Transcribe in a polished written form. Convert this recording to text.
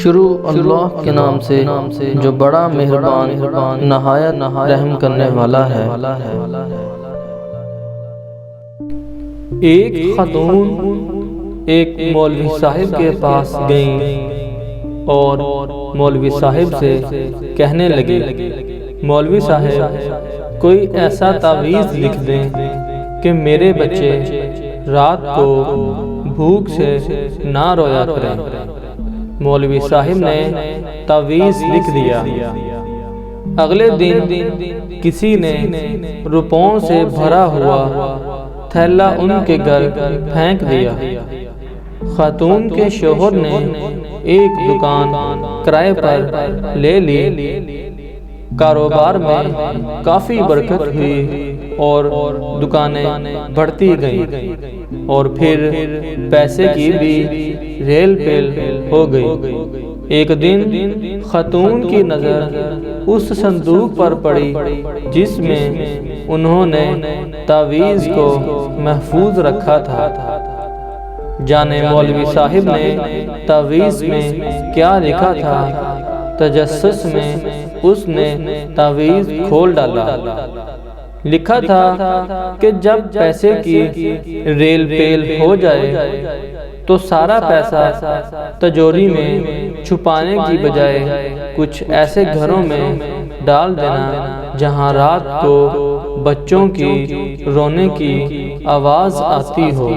شروع اللہ کے نام سے جو بڑا مہربان نہایت رحم کرنے والا ہے۔ ایک خاتون ایک مولوی صاحب کے پاس گئیں اور مولوی صاحب سے کہنے لگی، مولوی صاحب کوئی ایسا تعویذ لکھ دیں کہ میرے بچے رات کو بھوک سے نہ رویا کریں۔ مولوی صاحب نے تعویذ لکھ دیا۔ اگلے دن کسی نے روپوں سے بھرا ہوا تھیلا ان کے گھر پھینک دیا۔ خاتون کے شوہر نے ایک دکان کرائے پر لے لی۔ کاروبار میں کافی برکت ہوئی اور دکانیں بڑھتی گئیں اور پھر پیسے کی بھی ریل پیل ہو گئی۔ ایک دن خاتون کی نظر اس صندوق پر پڑی جس میں انہوں نے تعویذ کو محفوظ رکھا تھا۔ جانے مولوی صاحب نے تعویذ میں کیا لکھا تھا؟ تجسس میں اس نے تعویذ کھول ڈالا۔ لکھا تھا کہ جب پیسے کی ریل پیل ہو جائے تو سارا پیسہ تجوری میں چھپانے کی بجائے کچھ ایسے گھروں میں ڈال دینا جہاں رات کو بچوں کی رونے کی آواز آتی ہو۔